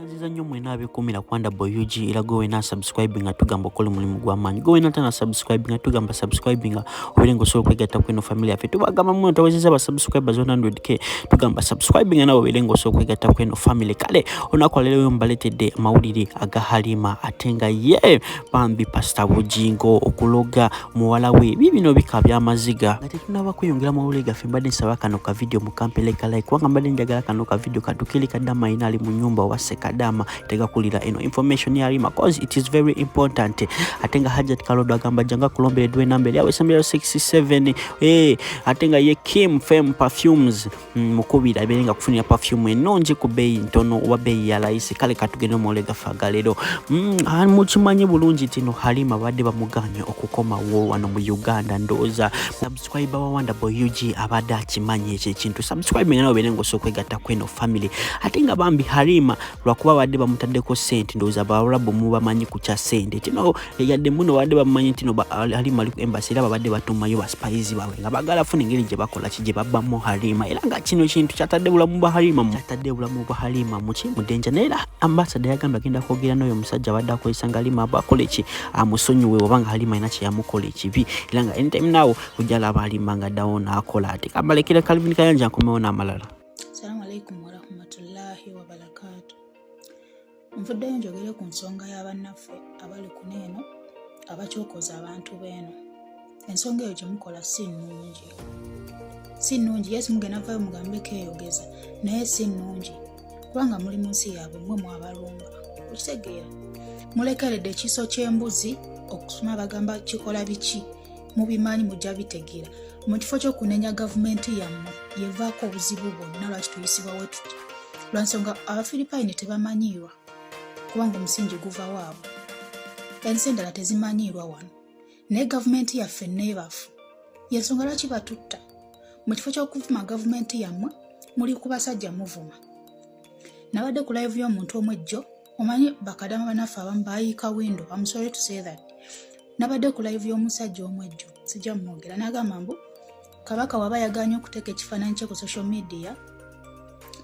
Nziza nnyo mwena abekumira kwanda boyugi era gowe na subscribing atugamba okole mulimu gw'amaanyi gowe na tana subscribing atugamba subscribing obelengo so kwegatta kweno family yafe tubagamba mu tawezeza ba subscribers 100k tugamba subscribing na obelengo so kwegatta kweno family kale onakoleleyo mbaletedde mawulire aga Halima atenga ye bambi pasta bujingo okuloga muwala we bibino bikabya Maziga ngati tunaba kweyongera mawulire gafe mbadde nsaba kano ka video mu kampele kala kwanga mbadde njagala kano ka video kadukili Kadama inali mu nyumba wase Kadama tega kulira eno information ya Halima cause it is very important atenga Hajat Kalodo agamba janga kulombere dwe number yawe 67 atenga ye Kim Femme Perfumes mukubira ibelenga kufunira perfume enonje ku bei ntono wa bei ya laisi kale katugene molega fagalero muchimanye bulungi tino Halima badde bamuganye okukoma wo wano mu Uganda ndoza subscriber wa Wanda Boy UG abadde akimanye ekyo ekintu subscribe ngana obelengo sokwegatta kweno family atenga bambi Halima lwakuba badde bamutaddeko sente ndoza abaarabu mu bamanyi ku kya sente tino yadde muno badde bamanyi tino Halima ali ku embassy era babadde batumayo ba spies bawe nga bagala funa ngeri gye bakola kije babbamu Halima era nga kino kintu kyatadde bulamu ba Halima mu kimu denja nera ambassador yagamba genda kwogera n'oyo musajja badde akoyesanga Halima abakole ki amusonyiwe obanga Halima ina kye yamukola ekibi era nga anytime now ujala Halima nga daona akola ate kabalekera Calvin Kayanja nkomeona amalala. Assalamu alaikum wa rahmatullahi wa barakatuh. Mvuddeyo njogere ku nsonga y'abannaffe abali ku neeno abakyokoza abantu beeno. Ensonga eyo gye mukola si nnungi yes mugenda vayo mugambe keeyogeza naye si nnungi kubanga muli mu nsi yaabwe mmwe mwabalumba okitegeera mulekeredde ekiso ky'embuzi okusoma bagamba kikola biki mubimanyi mujja bitegeera mu kifo ky'okunenya gavumenti yammwe yevaako obuzibu bwonna lwaki tuyisibwa we tutya lwansonga Abafiripayini tebamanyiirwa kubanga omusingi guva waabwe ensi endala tezimanyiirwa wano naye gavumenti yaffe neebafu yensonga lwaki batutta mu kifo ky'okuvuma gavumenti yammwe muli ku basajja muvuma nabadde ku live y'omuntu omwejjo omanyi bakadama banaffe abamu bayiika windo I'm sorry to say that nabadde ku live y'omusajja omwejjo sijja mwogera n'agamba mbu Kabaka waba yaganye okuteeka ekifaananyi kye ku social media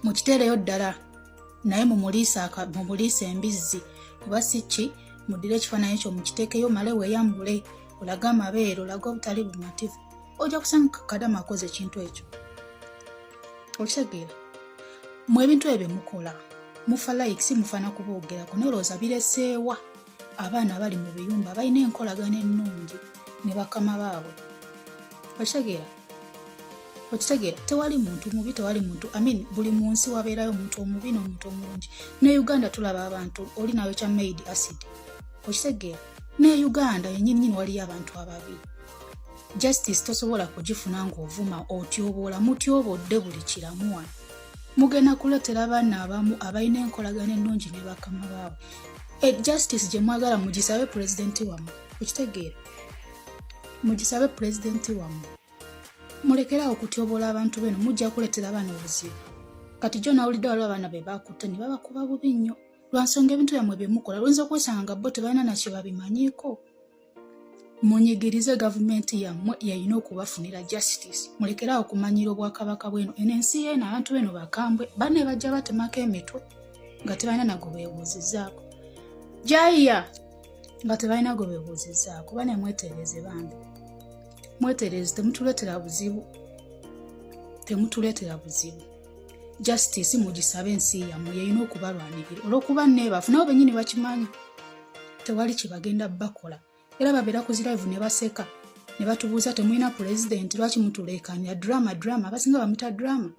mukiteereyo ddala naye mumuliisa embizzi kuba siki muddire ekifaananyi kyo mukiteekeyo male weeyambule olaga amabeere olaga obutali bumativu ojja kusanga Kadama akoze ekintu ekyo okitegeera mu ebintu ebyo mukola mufa like si mufaana kuboogerako nolowooza bireseewa abaana bali mu biyumba balina enkolagana ennungi ne bakama baabwe okitegeera tewali muntu mubi tewali muntu buli mu nsi wabeerayo omuntu omubi n'omuntu omulungi ne Uganda tulaba abantu oli nawe kya made acid okitegeera ne Uganda yennyini waliyo abantu ababi justice tosobola kugifuna ng'ovuma otyoboola mutyobodde buli kiramu wano mugenda kuleetera abaana abamu abalina enkolagana ennungi ne bakama baabwe justice gye mwagala mugisabe pulezidenti wammwe okitegeera mugisabe pulezidenti wammwe mulekerawo okutyoboola abantu beno mujja kuleetera abaana obuzibu kati jjo nawulidde waliwo abaana be bakutte ne babakuba bubi nnyo lwansonga ebintu byammwe bye mukola luyinza okwesanga nga bo tebalina nakye babimanyiiko munyigirize gavumenti yammwe yalina okubafunira justice mulekerawo okumanyira obwakabaka bweno eno ensi yeeno abantu beno bakambwe banne bajja batemako emitwe nga tebalina nago beebuuzizzaako jaya nga tebalina go beebuuzizzaako bane mwetereeze bambi mwetereeze temutuleetera buzibu justice mugisabe ensi yammwe yalina okubalwanirira olw'okuba neebafu nabo bennyini bakimanyi tewali kye bagenda bakola era babeera ku zilive ne baseka ne batubuuza temulina pulezidenti lwaki mutuleekanira drama abasinga bamuta drama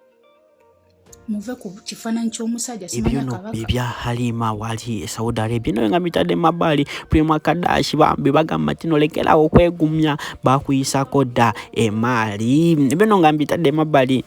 muve ku kifaananyi ky'omusajja simanya kabaka ebya Halima wali Saudi Arabia nayo nga mitadde mabali Prima Kadashi bambi bagamba tino lekerawo okwegumya bakuyisako dda emaali bino nga mitadde mabali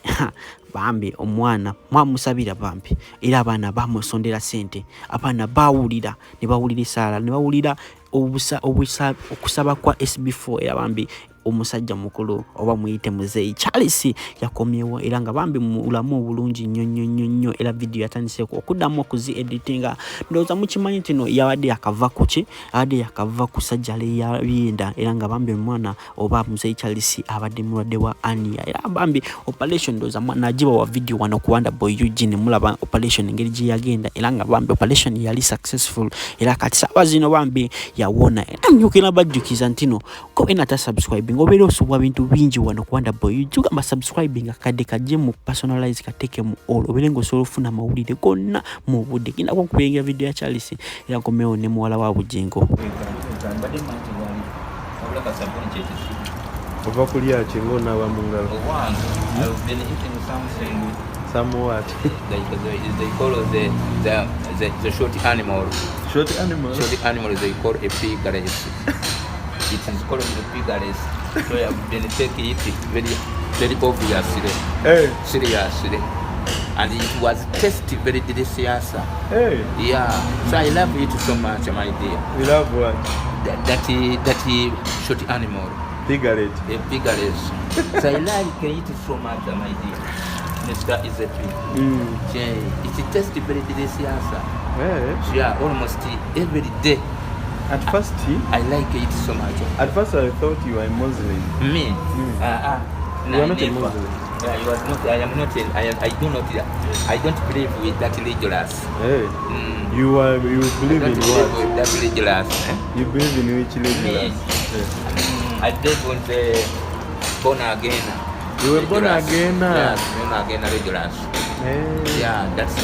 bambi omwana mwamusabira bambi era abaana bamusondera sente abaana bawulira ne bawulira esaala ne bawulira okusaba kwa SB4 era bambi omusajja mukulu oba muyite muzeeyi Charles yakomyewo era nga bambi mulamu obulungi nnyo era video yatandise okuddamu okuzi editinga ndowooza mukimanyi tino yawadde yakava kuki abadde yakava ku sajjale ya byenda era nga bambi omwana oba muzeeyi Charles abadde mulwadde wa ania era bambi operation ndowooza nagiba wa video wano ku Wonderboy Eugene mulaba operation engeri gye yagenda era nga bambi operation yali successful era kati saawa zino bambi yawona era nyukira bajjukiza ntino ko enata subscribing obeera osubwa bintu bingi wano ku Wonderboy tugamba subscribing akadde kajje mu personalize kateke mu all obeera ng'osobola ofuna amawulire gonna mu budde genda kukuyenga video ya Charles era nkomewo ne muwala wa Bujengo Ova kulya chingo na wamungalo. I've been eating something. Some what? They call the short animal. Short animal? Short animal they call a pigares. It is called the pigares. So I've been taking it very obviously. Hey. Seriously. And it was tasty, very delicious. Hey. Yeah. So I love it so much, my dear. You love what? That short animal. Pigaret. A pigares. So I like it so much, my dear. Mr. Is it? It tastes very delicious. Hey. Yeah, almost every day. At first, I like it so much. At first, I thought you were a Muslim. Me? You are not a Muslim. Yeah, you are not. I am not. I do not. I don't believe with that religious. Hey. You believe in what? With that religious. You believe in which religious? I believe in the born again. You were born again. Yes, born again religious. Hey. Yeah, that's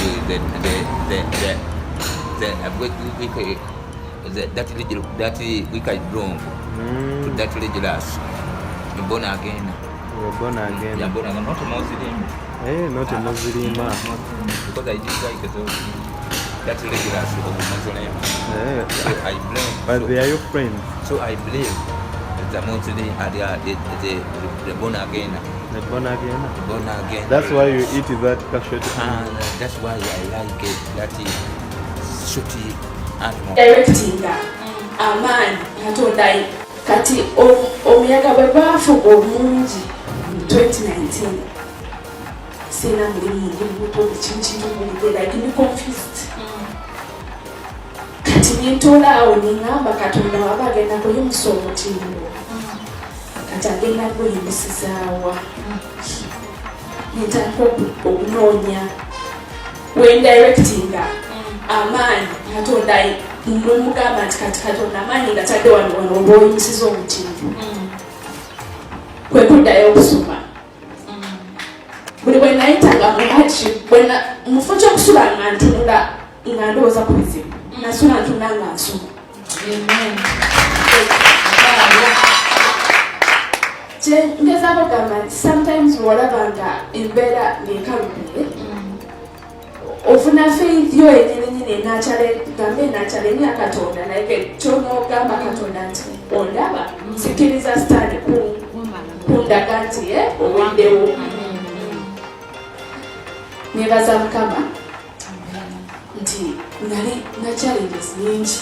that we can belong to that religious. You're born again. You were born again. You're born again, not a Muslim. Hey, not a Muslim. Because I didn't like that religious of Muslim. Hey. So I blame. But they are your friends. So I believe the Muslim and the born again. The born again. Born again. That's why you eat that kashot. That's why I like it. That shooty animal. Directing Aman Hatondai Kati omuyaga bwe gwafuga omungi mu 2019 sina mulimu buto ekintu mulide like me confused kati nintoola awo ningamba Katonda waba agenda kuyimusa omutindo kati agenda kuyimusizaawa nintandika okunoonya when directing Aman Hatondai n'omugamba nti kati Katonda amaanyi gatadde wano oba oyimusiza omutindo kwe kuddayo okusoma buli bwe nayitanga mu haki mufu ky'okusula nga ntunula nga ndowooza ku bizibu nasula ntunda nga nsoma ngezaako gamba nti sometimes bw'olaba nga embeera ng'ekalumiye ofuna faith yo yennyini enakyale nya Katonda naye kyonoogamba Katonda nti ondaba nzikiriza sitaani kundaga nti oweddewo nebaza Mukama nti nali na challenges nyingi